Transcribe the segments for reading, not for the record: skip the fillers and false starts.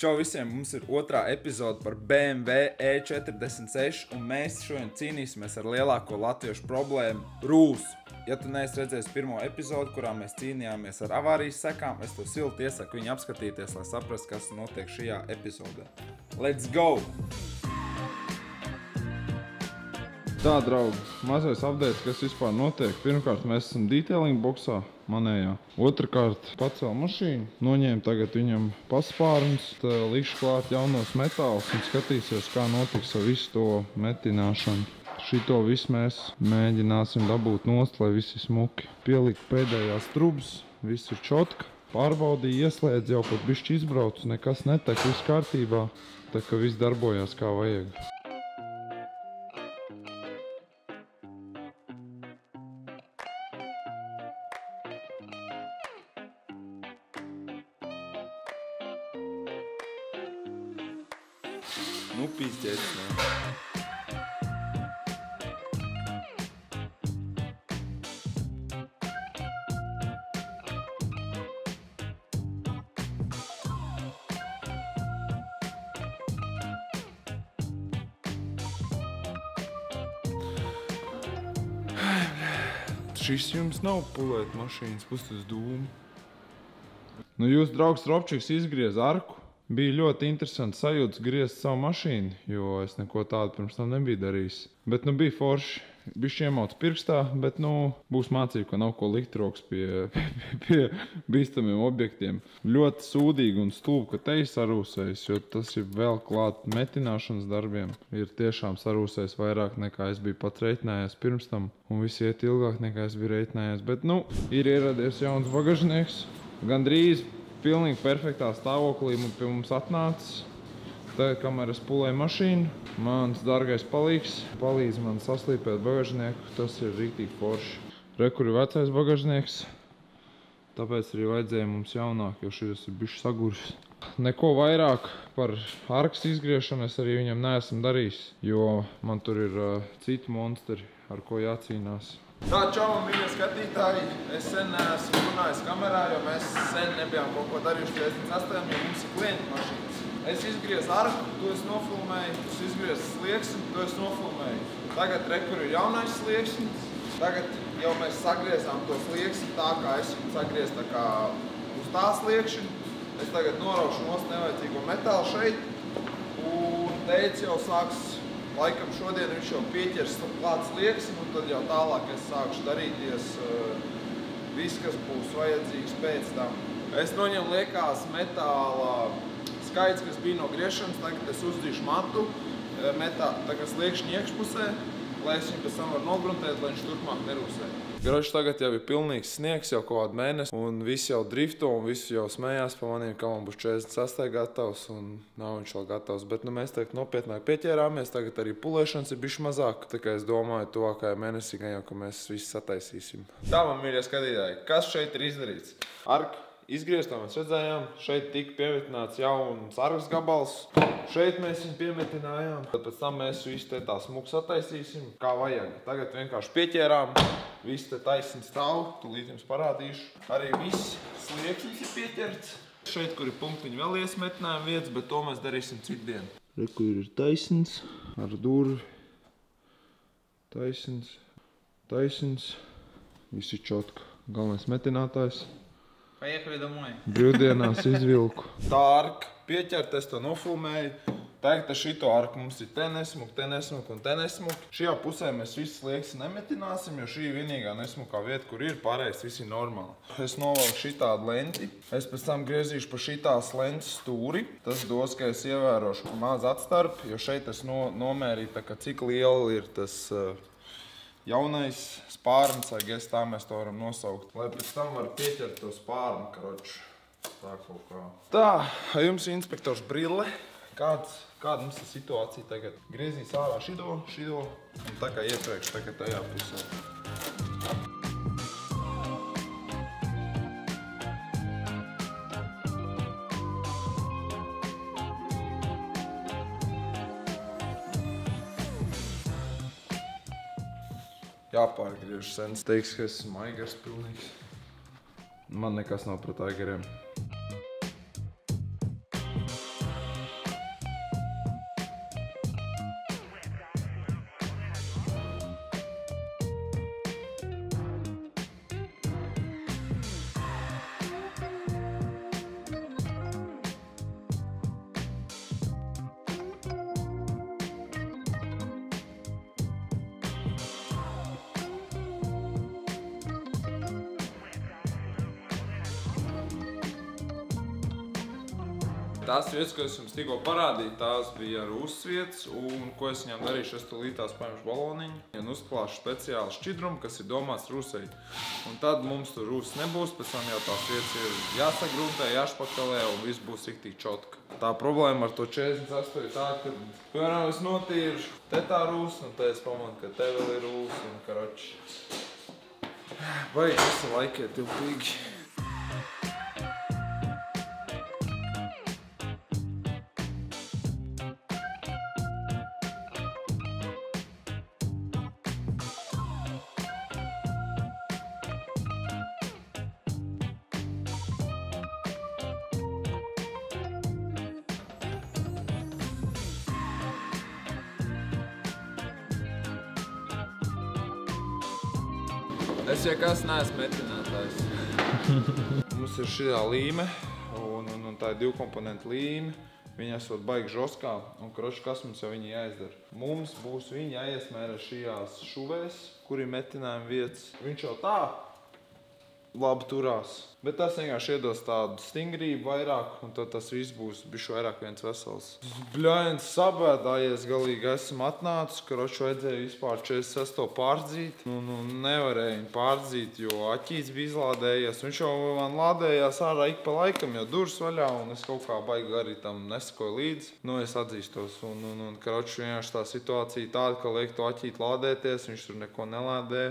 Čau visiem, mums ir otrā epizode par BMW E46, un mēs šodien cīnīsimies ar lielāko latviešu problēmu – rūsu. Ja tu neesi redzējis pirmo epizodi, kurā mēs cīnījāmies ar avārijas sekām, es to silti iesaku viņu apskatīties, lai saprastu, kas notiek šajā epizodē. Let's go! Tā, draugi, mazais updates, kas vispār notiek. Pirmkārt, mēs esam detailing boxā manējā. Otrakārt, pacēl mašīnu, noņēma tagad viņam paspārns, likšu klāt jaunos metālus un skatīsies, kā notiks ar visu to metināšanu. Šito visu mēs mēģināsim dabūt nost, lai visi smuki. Pielikt pēdējās trubas, viss ir čotka. Pārbaudīja, ieslēdz jau pat bišķi izbrauc, nekas netek, viss kārtībā, tā ka viss darbojās kā vajag. Nu, pīzdēts, ne? Šis jums nav pulēt mašīnas, pustas dūmu. Nu, jūs draugs Robčiks izgriez arku. Bija ļoti interesants sajūtas griezt savu mašīnu, jo es neko tādu pirms tam nebiju darījis. Bet, nu, bija forši. Bišķi iemauts pirkstā, bet, nu, būs mācība, ka nav ko likt rokas pie bīstamiem objektiem. Ļoti sūdīgi un stulbi, ka te ir sarūsējis, jo tas ir vēl klāt metināšanas darbiem. Ir tiešām sarūsējis vairāk nekā es biju pat reiķinājies pirms tam, un viss iet ilgāk nekā es biju reiķinājies. Bet, nu, ir ieradies jauns bagažnieks, gandrīz pilnīgi perfektā stāvoklī pie mums atnācis. Tagad, kamēr es pulēju mašīnu, mans dārgais palīdz man saslīpēt bagažnieku. Tas ir rīktīgi forši. Re, kur ir vecais bagažnieks. Tāpēc arī vajadzēja mums jaunāk, jo šis ir bišķi saguris. Neko vairāk par arkas izgriešanu es arī viņam neesmu darījis, jo man tur ir citi monsteri, ar ko jācīnās. Tā, čau, mīļie skatītāji! Es sen neesmu runājis kamerā, jo mēs sen nebijām kaut ko darījuši 58, jo mums ir klienta mašīnas. Es izgriezu arku, to es nofilmēju, es izgriezu slieksni, to es nofilmēju. Tagad rekur ir jaunais slieksnis. Tagad jau mēs sagriezām to slieksni tā, kā es viņu sagriezu tā kā uz tā sliekšņa. Es tagad noraušu nost nevajadzīgo metālu šeit. Un teicu jau sāks, laikam šodien viņš jau pieķers klāt slieksni, un tad jau tālāk es sākšu darīties viss, kas būs vajadzīgs pēc tam. Es noņemu liekās metāla skaits, kas bija no griešanas, tagad es uzdīšu matu tagad sliekšņa iekšpusē, lai es viņu pēc tam varu nogruntēt, lai viņš turpmāk nerūsē. Garoši tagad jau ir pilnīgs sniegs jau kaut kādu mēnesi, un visi jau drifto, un visi jau smējās pa maniem, ka man būs 46 gatavs, un nav viņš vēl gatavs. Bet nu, mēs tagad nopietnāk pieķērāmies, tagad arī pulēšanas ir bišķi mazāk. Tā kā es domāju, tuvākajā mēnesī, jau, ka mēs visi sataisīsim. Tā, man mīļie skatītāji, kas šeit ir izdarīts? Arka izgrieztā mēs redzējām, šeit tika piemetināts jauns arkas gabals. Šeit mēs viņu piemetinājām. Tad pēc tam mēs visu te tā smuku sataisīsim, kā vajag. Tagad vienkārši pieķērām, viss te taisni stāv, tūlīt jums parādīšu. Arī viss slieksnis ir pieķerts. Šeit, kur ir punktiņi, vēl iesmetinājām vietas, bet to mēs darīsim citu dienu. Re, kur ir taisns, ar durvi. Taisns, viss ir čotka. Galvenais metinātājs. Поехали домой. Brīvdienās izvilku. Tā arka pieķert, es to nofilmēju. Tagad ar šito arku mums ir te nesmuki un te nesmuki. Šajā pusē mēs visu slieksni nemetināsim, jo šī ir vienīgā nesmukā vieta, kur ir pārējais, viss ir normāli. Es novelku šitādu lenti. Es pēc tam griezīšu pa šitās lentes stūri. Tas dos, ka es ievērošu maz atstarp, jo šeit es nomērīju, tā, cik liela ir tas jaunais spārns, vai gēs, tā mēs to varam nosaukt. Lai pēc tam var pieķert to spārnu, karoču. Tā kaut kā. Tā, jums ir inspektors brille. Kāda mums ir situācija tagad? Griezīs ārā šido, un tā kā iepriekš tagad tajā pusē. Jāpārgriež sens. Teiks, ka esmu aigars pilnīgs. Man nekas nav pret aigariem. Tās vietas, ko es jums tikko parādīju, tās bija rūsas vietas, un ko es viņām darīšu, es tūlītās paņemšu baloniņu un uzklāšu speciāli šķidrumu, kas ir domāts rūsai. Un tad mums tur rūsas nebūs, pēc tam jau tās vietas ir jāsagruntē, jāšpakalē, un viss būs riktīgi čotka. Tā problēma ar to 48 ir tā, ka, piemēram, es notīru te tā rūsa, un te es pamanu, ka te vēl ir rūsa, un karoči. Vai visi laiki ir tilpīgi. Es jau kas neesmu metinātājs. Mums ir šī līme, un tā ir divkomponenta līme. Viņa esot baigi žoskā, un kroši, kas mums jau viņi jāizdara. Mums būs viņi jāiesmēra šajās šuvēs, kur ir metinājuma vietas. Viņš jau tā labi turās, bet tas vienkārši iedos tādu stingrību vairāk, un tad tas viss būs bišķi vairāk viens vesels. Bļains sabēdājies galīgi esam atnācis, kroši vajadzēja vispār 46 pārdzīt. Nevarēja viņu pārdzīt, jo aķīts bija izlādējies. Viņš jau man lādējās ārā ik pa laikam, jo durvis vaļā, un es kaut kā baigi arī tam nesakoju līdzi. Es atzīstos, un kroši vienkārši tā situācija tāda, ka liek to aķīt lādēties, viņš tur neko nelādē.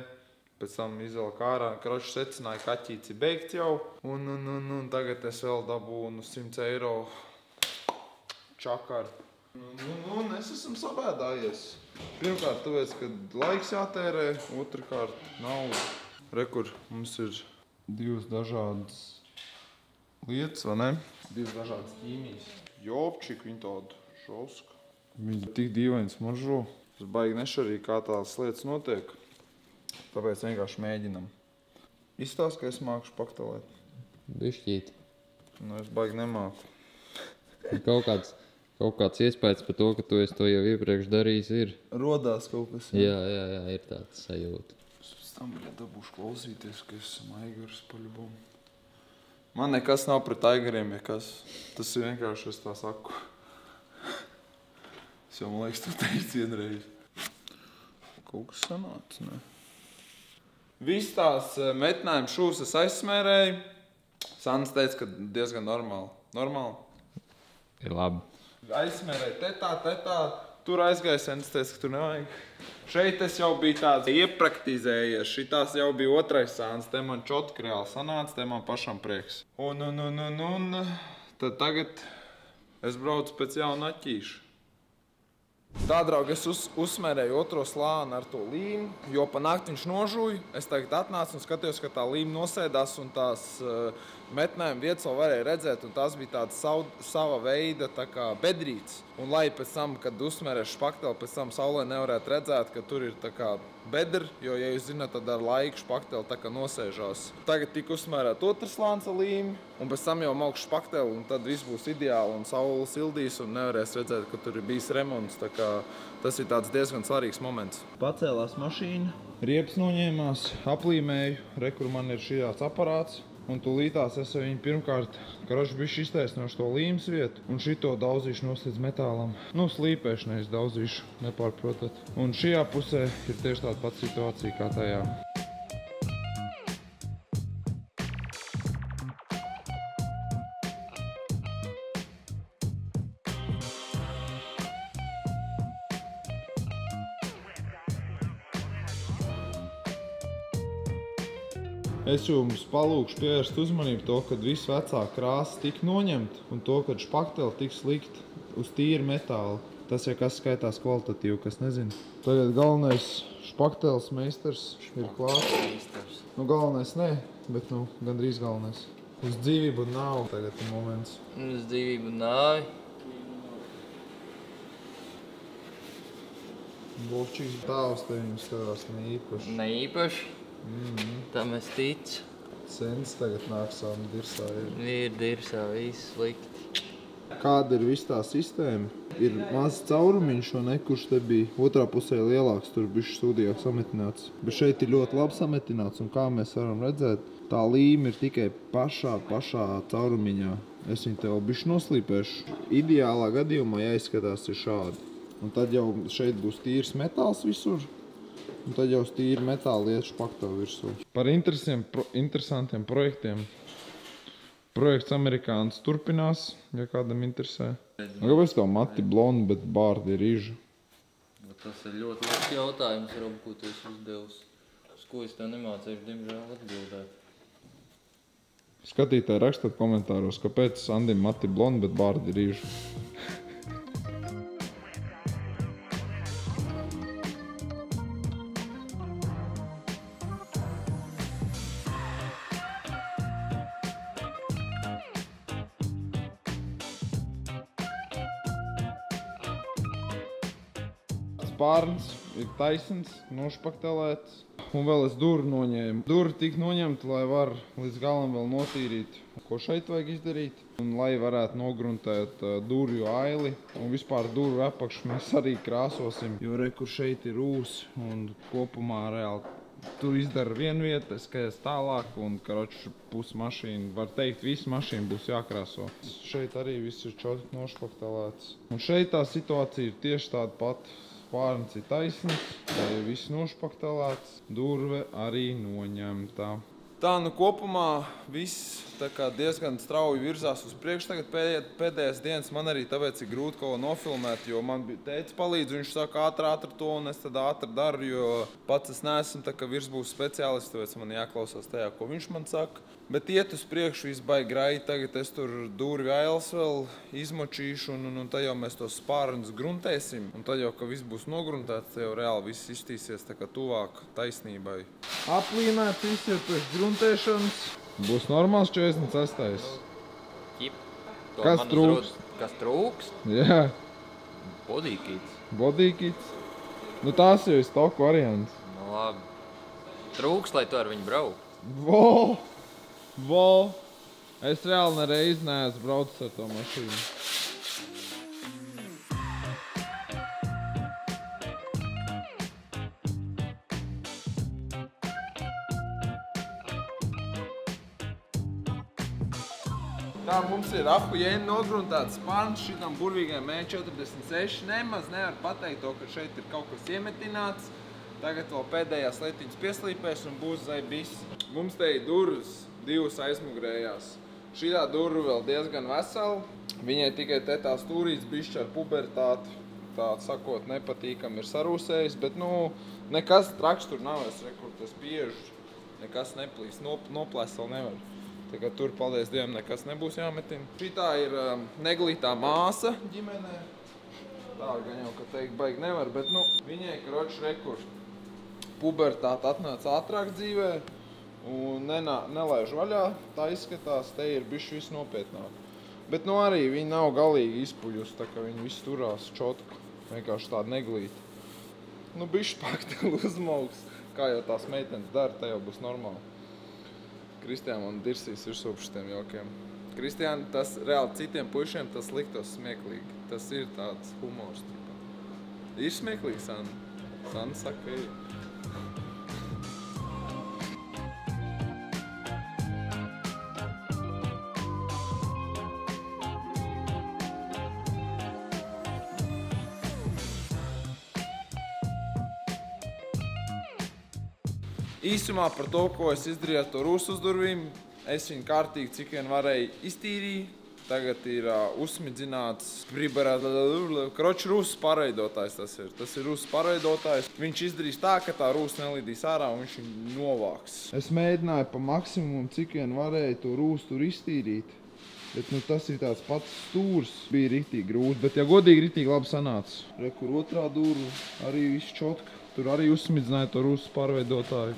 Pēc tam izvelk ārā, kroši secināja, ka aķīts ir beigts jau. Un tagad es vēl dabūnu 100 eiro čakaru. Es esmu sabēdājies. Pirmkārt, tāpēc, ka laiks jātērē, otrkārt nauda. Rekur, mums ir divas dažādas lietas, vai ne? Divas dažādas ķīmijas. Jopčik, viņi tādu šausku. Viņi tik dīvaini smaržo. Es baigi nešarīju, kā tās lietas notiek. Tāpēc vienkārši mēģinam. Izstāst, ka es māku špaktelēt. Bišķīt. Es baigi nemāku. Kaut kāds iespējas par to, ka tu esi to jau iepriekš darījis, ir. Rodās kaut kas. Jā, ir tāds sajūta. Es pēc tam dabūšu klausīties, ka es esmu Aigars paļubumu. Man nekas nav pret Aigariem, ja kas. Tas ir vienkārši, es tā saku. Es jau, man liekas, tu teici vienreiz. Kaut kas sanāca, ne? Viss tās metinājuma šūs es aizsmērēju. Sandis teica, ka diezgan normāli. Normāli? Ir labi. Aizsmērēju tetā. Tur aizgāja Sandis teica, ka tur nevajag. Šeit es jau biju tāds iepraktizējies. Šitās jau bija otrais Sandis. Te man čotki reāli sanāca, te man pašam prieks. Tad tagad es braucu pēc jauna aķīšu. Tā, draugi, es uzsmērēju otro slāni ar to līmu, jo pa nakti viņš nožuja. Es tagad atnācu un skatījos, ka tā līma nosēdās un tās metinājuma vietas vēl varēja redzēt, un tās bija tādas sava veida tā kā bedrītes. Un lai pēc tam, kad uzsmērēšu špakteli, pēc tam saulē nevarētu redzēt, ka tur ir tā kā bedri, jo, ja jūs zināt, tad ar laiku špakteli tā kā nosēžās. Tagad tika uzsmērēt otrs slāns ar līmi, un pēc tam jau maukšu špakteli, un tad viss būs ideāli, un saule sildīs, un nevarēs redzēt, ka tur ir bijis remonts. Tā kā tas ir tāds diezgan svarīgs moments. Pacēlās mašīna, riepas noņēmās, aplīmēju, kur man ir šīs aparāts. Un tūlītās es viņu pirmkārt karoši bišķi iztaisnošu to līmes vietu un šito daudzīšu nost līdz metālam. Slīpēšanai es daudzīšu, nepārprotat. Un šajā pusē ir tieši tāda pati situācija kā tajā. Es jums palūkšu pievērst uzmanību to, kad viss vecā krāsa tika noņemta un to, kad špakteli tiks likt uz tīru metālu. Tas jau kas skaitās kvalitatīvi, kas nezina. Tagad galvenais špakteles meistars ir klāts. Galvenais nē, bet gandrīz galvenais. Uz dzīvību un nāvi tagad ir moments. Uz dzīvību un nāvi. Bovčīgs tāvs te viņam skatās ne īpaši. Ne īpaši? Tam es ticu. Sens tagad nāk savam dirsā ir. Ir dirsā, viss slikti. Kāda ir viss tā sistēma? Ir mazs caurumiņš, kurš te bija otrā pusē lielāks, tur bišķi sūdījāk sametināts. Bet šeit ir ļoti labi sametināts, un kā mēs varam redzēt, tā līme ir tikai pašā caurumiņā. Es viņu tev bišķi noslīpēšu. Ideālā gadījumā jāizskatās ir šādi. Un tad jau šeit būs tīrs metāls visur. Un tad jau uz tīri metāla lietu špaktavu virsū. Par interesantiem projektiem. Projekts Amerikāns turpinās, ja kādam interesē. Kāpēc tev mati blondi, bet bārdi ir iža? Tas ir ļoti labs jautājums, Rob, ko tu esi uzdevis. Uz ko es tev nemācēšu, diemžēl, atbildēt. Skatītāji rakstat komentāros, kāpēc Andim mati blondi, bet bārdi ir iža. Spārns ir taisns, nošpaktelēts. Un vēl es duru noņēmu. Duru tik noņemt, lai var līdz galam vēl notīrīt, ko šeit vajag izdarīt. Un lai varētu nogruntēt durvju aili. Un vispār durvju apakšu mēs arī krāsosim. Jo re, kur šeit ir rūs un kopumā reāli tur izdara vienu vietu, skaties tālāk un, karoči, pus mašīna, var teikt, visu mašīnu būs jākrāso. Šeit arī viss ir čotki nošpaktelēts. Un šeit tā situācija ir tieši tāda pati. Spārns ir taisns, viss nošpaktelēts, durve arī noņemta. Tā, nu kopumā viss tā kā diezgan strauji virzās uz priekšu. Tagad pēdējās dienas man arī tāpēc ir grūti kaut ko nofilmēt, jo man teica palīdz, viņš saka ātri to, un es tad ātri daru, jo pats es neesmu tā kā virsbūves speciālists, tāpēc man jāklausās tajā, ko viņš man saka. Bet iet uz priekšu viss baigi graiti, tagad es tur durvju ailes vēl izmočīšu, un tad jau mēs tos spārnus gruntēsim. Un tad jau, ka viss būs nogruntēts, tad jau reāli viss iztīsies tā kā tuvāk taisnībai. Aplīmēts viss ir pēc gruntēšanas. Būs normāls 46. Kas trūkst? Kas trūkst? Jā. Bodykits. Bodykits. Nu tās jau ir stoku variants. Nu labi. Trūkst, lai tu ar viņu braukt. Vo! Es reāli nereiz neesmu braucis ar to mašīnu. Tā mums ir ahujēni nogruntēts spārns šitam burvīgajam E46. Nemaz nevar pateikt to, ka šeit ir kaut kas iemetināts. Tagad vēl pēdējās lietiņas pieslīpēs un būs zaibis. Mums te ir durvis. Divas aizmugurējās. Šitā durva vēl diezgan vesela. Viņai tikai te tā stūrīts bišķi ar pubertāti, tā sakot, nepatīkam ir sarūsējis, bet, nu, nekas traks tur nav, es rekur tas biežu, nekas neplīs, noplēst vēl nevar. Tā kā tur, paldies Dievam, nekas nebūs jāmetina. Šitā ir neglītā māsa ģimenē. Tā gan jau, ka teikt, baigi nevar, bet, nu, viņai, karoči, rekur pubertāti atnāca ātrāk dzīvē. Un nelaiž vaļā, tā izskatās, te ir bišķi viss nopietnāk. Bet nu arī viņi nav galīgi izpuļus, tā kā viņi viss turās čotku, vienkārši tāda neglīta. Nu bišķi pakteli uzmauks, kā jau tās meitenes dara, tā jau būs normāli. Kristiāna man dirsīs virsū par šitiem jokiem. Kristiāna, tas reāli citiem puišiem tas liktos smieklīgi. Tas ir tāds humors. Ir smieklīgi, Sanna? Sanna saka, ka ir. Īsumā par to, ko es izdarīju ar to rūsu uz durvīm, es viņu kārtīgi, cik vien varēju, iztīrīju. Tagad ir uzsmidzināts karoči rūsas pārveidotājs tas ir. Tas ir rūsas pārveidotājs. Viņš izdarīs tā, ka tā rūsa nelidīs ārā un viņš viņu novāks. Es mēģināju pa maksimumu, cik vien varēju to rūsu tur iztīrīt. Bet nu, tas ir tāds pats stūrs. Bija riktīgi grūti, bet ja godīgi riktīgi labi sanāca. Rekur otrā durva, arī viss čotka. Tur arī uzsmidzināja to rūsas pārveidotāju.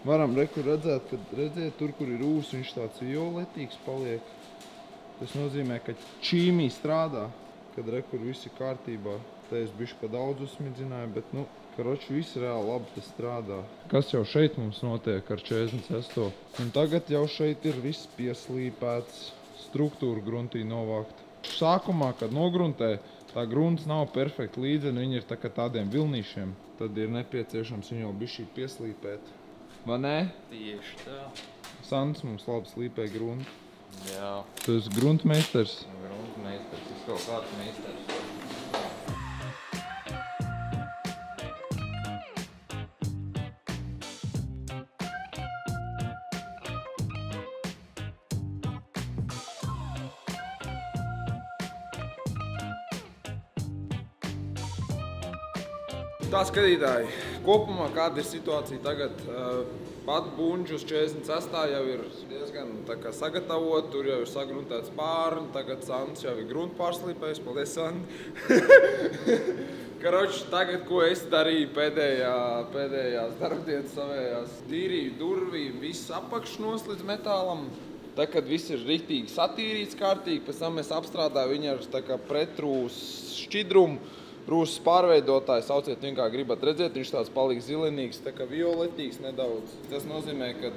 Varam rekur redzēt, kad redzēt tur, kur ir rūs, viņš tāds violetīgs paliek. Tas nozīmē, ka čīmī strādā, kad rekur viss ir kārtībā. Te es bišķi pa daudz uzsmidzināju, bet nu, karoči viss reāli labi tas strādā. Kas jau šeit mums notiek ar 46. Un tagad jau šeit ir viss pieslīpēts, struktūra gruntī novākt. Sākumā, kad nogruntē, tā grunts nav perfekti līdzeni, viņi ir tā kā tādiem vilnīšiem. Tad ir nepieciešams viņu jau bišķī pieslīpēt. Vai ne? Tieši tā. Sants mums labi slīpē gruntu. Jā. Tu esi gruntmeisters. Gruntmeisters, tas kaut kāds meisters. Tā, skatītāji, kopumā kāda ir situācija tagad? Pat buņģi uz 46. jau ir diezgan sagatavot, tur jau ir sagruntēts pārni, tagad Sants jau ir gruntu pārslīpējis, paldies Sandi. Karoči, tagad, ko es darīju pēdējās darbdienas savējās, tīrīju durvīm, viss apakš noslīdz metālam. Tā, kad viss ir riktīgi satīrīts kārtīgi, pēc tam es apstrādāju viņu ar pretrūs šķidrumu. Rūsas pārveidotājs, sauciet viņu kā gribat redzēt, viņš tāds palika zilinīgs, tā kā violetīgs nedaudz. Tas nozīmē, ka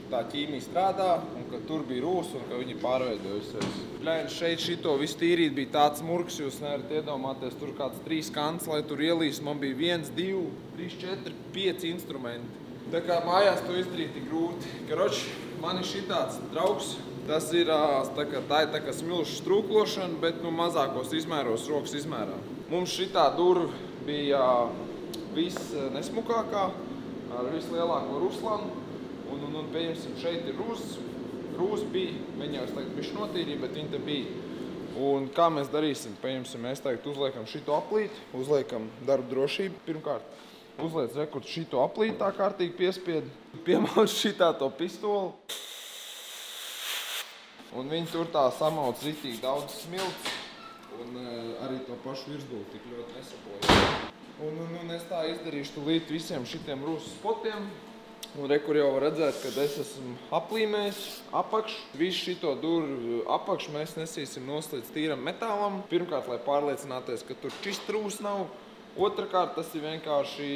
tā ķīmija strādā un ka tur bija rūsa un ka viņi pārveidojusies. Bļaini, šeit šito visu tīrīt bija tāds murks, jūs nevarat iedomāties, tur kāds 3 kants, lai tur ielīst, man bija 1, 2, 3, 4, 5 instrumenti. Tā kā mājās to izdarīt ir grūti. Karoči, man ir šitāds draugs. Tas ir tā kā smilšu strūklošana, bet mazākos izmēros, rokas izmērā. Mums šitā durva bija visnesmukākā, ar vislielāko ruslanu. Un pieņemsim, šeit ir rūs bija, viņa jau tagad bišķi notīrīja, bet viņa te bija. Un kā mēs darīsim? Pieņemsim, mēs tagad uzliekam šito aplīti, uzliekam darba drošību pirmkārt. Uzliec rekord šito aplīti tā kārtīgi piespied, piemauc šitā to pistoli. Un viņi tur tā samauc ritīgi daudz smilts un arī to pašu virsbūvi tik ļoti nesapoja. Un es tā izdarīšu tūlīt visiem šitiem rūsas spotiem. Un kur jau var redzēt, kad es esmu aplīmējis apakš. Visu šito durvju apakš mēs nesīsim noslīdz tīram metālam. Pirmkārt, lai pārliecināties, ka tur čist rūs nav. Otrakārt, tas ir vienkārši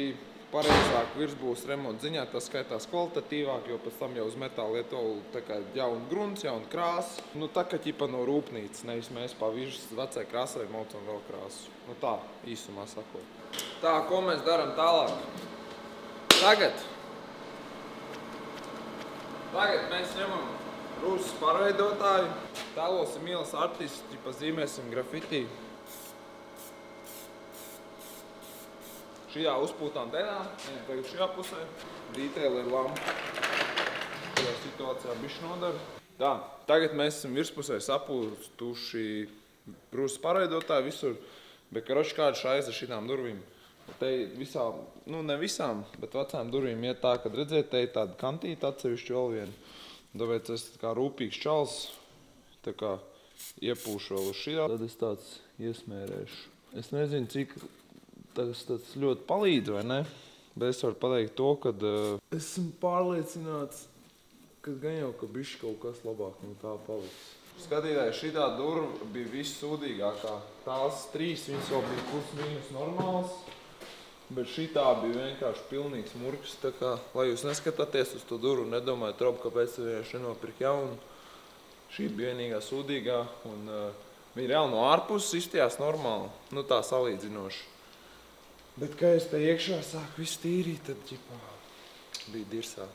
pareizāk virsbūves remonta ziņā, tas skaitās kvalitatīvāk, jo pēc tam jau uz metāla lieto jaunu grunts, jaunu krāsu. Tā kā ķipa no rūpnīcas, nevis mēs pa vižas vecai krāsai maucam vēl krāsu. Tā, īsumā sakot. Tā, ko mēs daram tālāk? Tagad mēs ņemam rūsas pārveidotāju, tēlosim ielas artistu, ķipa zīmēsim grafitī. Šajā uzpūtām dēļā, tagad šajā pusē. Dīteili ir lampa. Šajā situācijā bišķi nodara. Tā, tagad mēs esam virspusē sapūstuši rūsas pārveidotāju visur, bet karoči kāda šaiza šitām durvīm. Te visām, ne visām, bet vecām durvīm iet tā, kad redzēt, te ir tāda kantīta atsevišķi vēl viena. Tāpēc es kā rūpīgs čals, tā kā iepūšu vēl uz šajā. Tad es tāds iesmērēšu. Es nezinu, cik tas ļoti palīdz, vai ne? Bet es varu pateikt to, ka esmu pārliecināts, ka gan jau, ka bišķi kaut kas labāk no tā paliks. Skatītāji, šitā durva bija vissūdīgākā. Tās 3, viņas jau bija plus mīnus normāls, bet šitā bija vienkārši pilnīgs murks. Tā kā, lai jūs neskatāties uz to durvu, nedomāju, tropu, kāpēc vienkārši nenopirkt jaunu. Šī bija vienīgā sūdīgā, un viņa reāli no ārpuses izstījās normāli, tā salīdzinoši. Bet, kā es te iekšā sāku visu tīrīt, tad ķipā bija dirsā.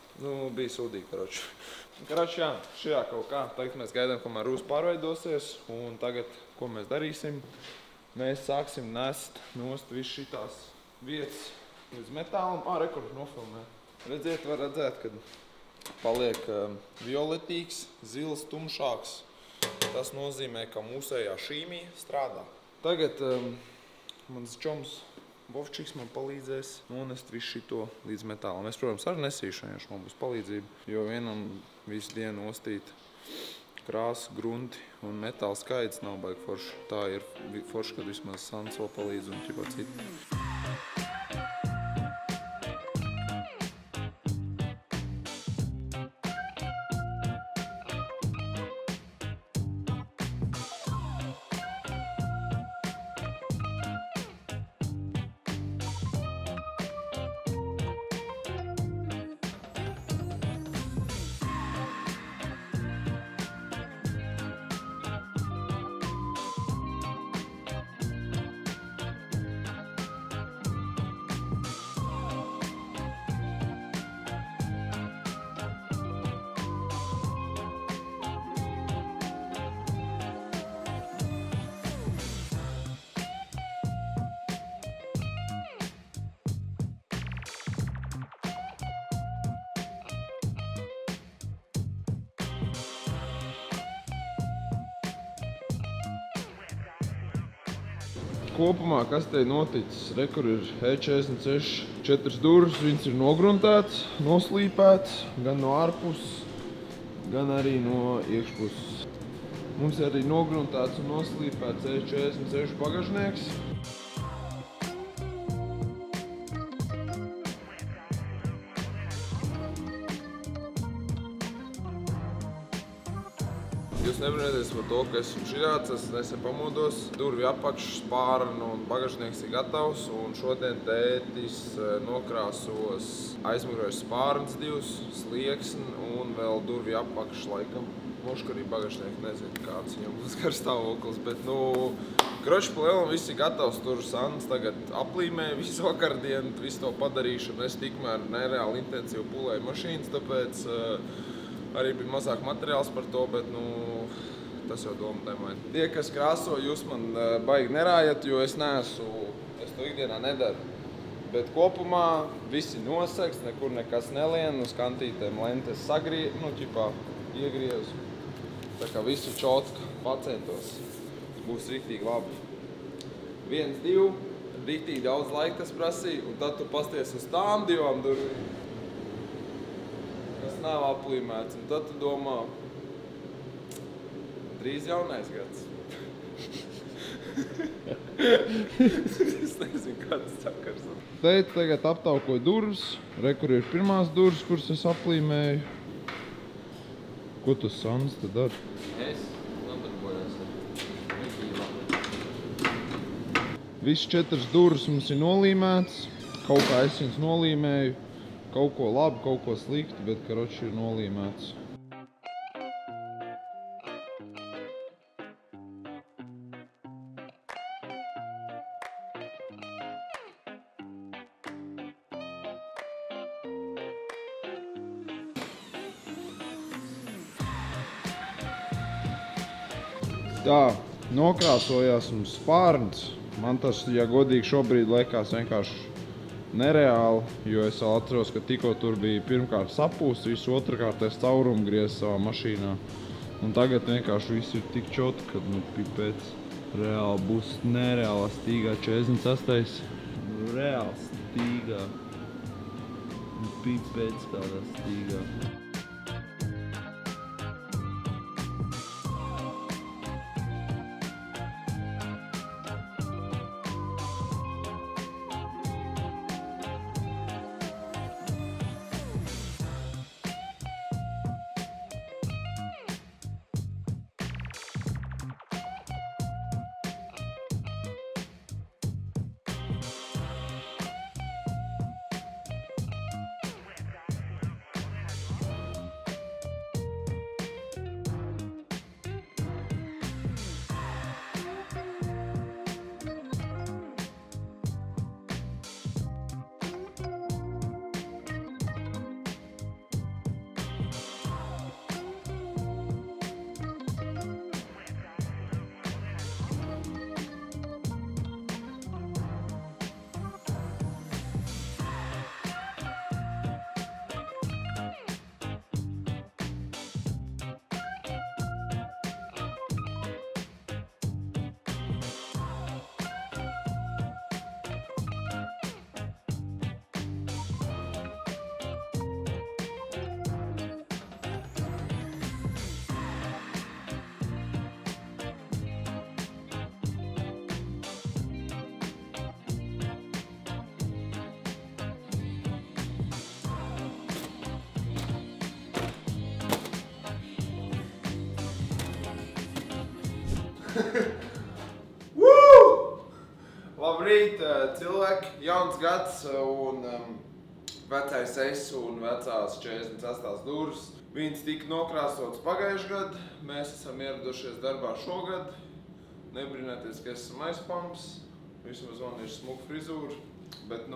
Bija sūdīgi, karoči. Karoči, jā, šajā kaut kā. Tagad mēs gaidām, kamēr rūs pārveidosies. Un tagad, ko mēs darīsim? Mēs sāksim nest nost visu šitās vietas līdz metālam. Rekords nofilmē. Redziet, var redzēt, kad paliek violetīgs, zils, tumšāks. Tas nozīmē, ka mūsējā šīmija strādā. Tagad mans čoms Bovčiks man palīdzēs nonest visu šito līdz metālam. Es, protams, arī nesīšu, ja man būs palīdzība, jo vienam visu dienu ostīt krāsu, grunti un metāla skaits nav baigi forši. Tā ir forši, kad vismaz Sants vēl palīdz un ķipā citi. kopumā, kas te noticis. Re, kur ir E46 4 durvis, viņas ir nogruntēts, noslīpēts, gan no ārpuses, gan arī no iekšpuses. Mums ir arī nogruntēts un noslīpēts E46 bagažnieks. Jūs nebrīnieties par to, ka esmu širāts, es nesen pamodos, durvju apakš, spārnu un bagažnieks ir gatavs, un šodien tētis nokrāsos aizmugurēs spārns 2, slieksni un vēl durvju apakš laikam. Mošku arī bagažnieki nezinu, kāds viņam būs garstāvoklis, bet, kroči pa lielam viss ir gatavs, tur Sandis tagad aplīmēja visu vakardienu, visu to padarīšanu, es tikmēr nereāli intensīvi pulēju mašīnas, tāpēc arī bija mazāk materiāls par to, bet, tas jau doma temaini. Tie, kas krāso, jūs man baigi nerājat, jo es to ikdienā nedaru. Bet kopumā visi nosegts, nekur nekas nelien, uz kantītēm lentes iegriezu. Tā kā visu čotka, pacentos. Būs riktīgi labi. 1, 2, riktīgi daudz laika tas prasīja, un tad tu pasties uz tām 2 durvīm, kas nav aplīmēts, un tad tu domā, drīz jaunais gads. Es nezinu, kāds sakars. Teicu, tagad aptaukoju durvis. Re, kur ir pirmās durvis, kuras es aplīmēju. Ko tu, Sandis, tad dari? Es nodarbojos ar Mikīlu. Viss 4 durvis mums ir nolīmēts. Kaut kā es viņas nolīmēju. Kaut ko labi, kaut ko slikti, bet karoči ir nolīmēts. Tā, nokrāsojās mums spārns. Man tas, ja godīgi, šobrīd liekas vienkārši nereāli, jo es vēl atceros, ka tikko tur bija pirmkārt sapūst, visu otrkārt es caurumu griezu savā mašīnā. Un tagad vienkārši viss ir tik čoti, kad pipēc reāli būs nereālā stīgā 46. Reāli stīgā. Pipēc kādā stīgā. Labrīt, cilvēki! Jauns gads un vecais es un vecās 48 durvis. Viņas tika nokrāsotas pagājuši gadu. Mēs esam ieradušies darbā šogad. Nebrīnieties, ka esam aizpamps. Vismaz man ir smuka frizūra. Bet,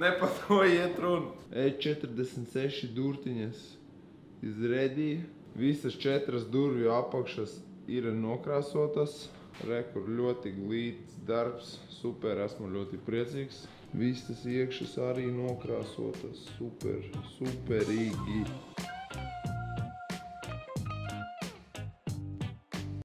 ne par to iet runa. E46 durtiņas izredīja. Visas 4 durvju apakšas ir nokrāsotas. Re, kur ļoti glīts darbs. Super, esmu ļoti priecīgs. Visas iekšas arī nokrāsotas. Super, superīgi.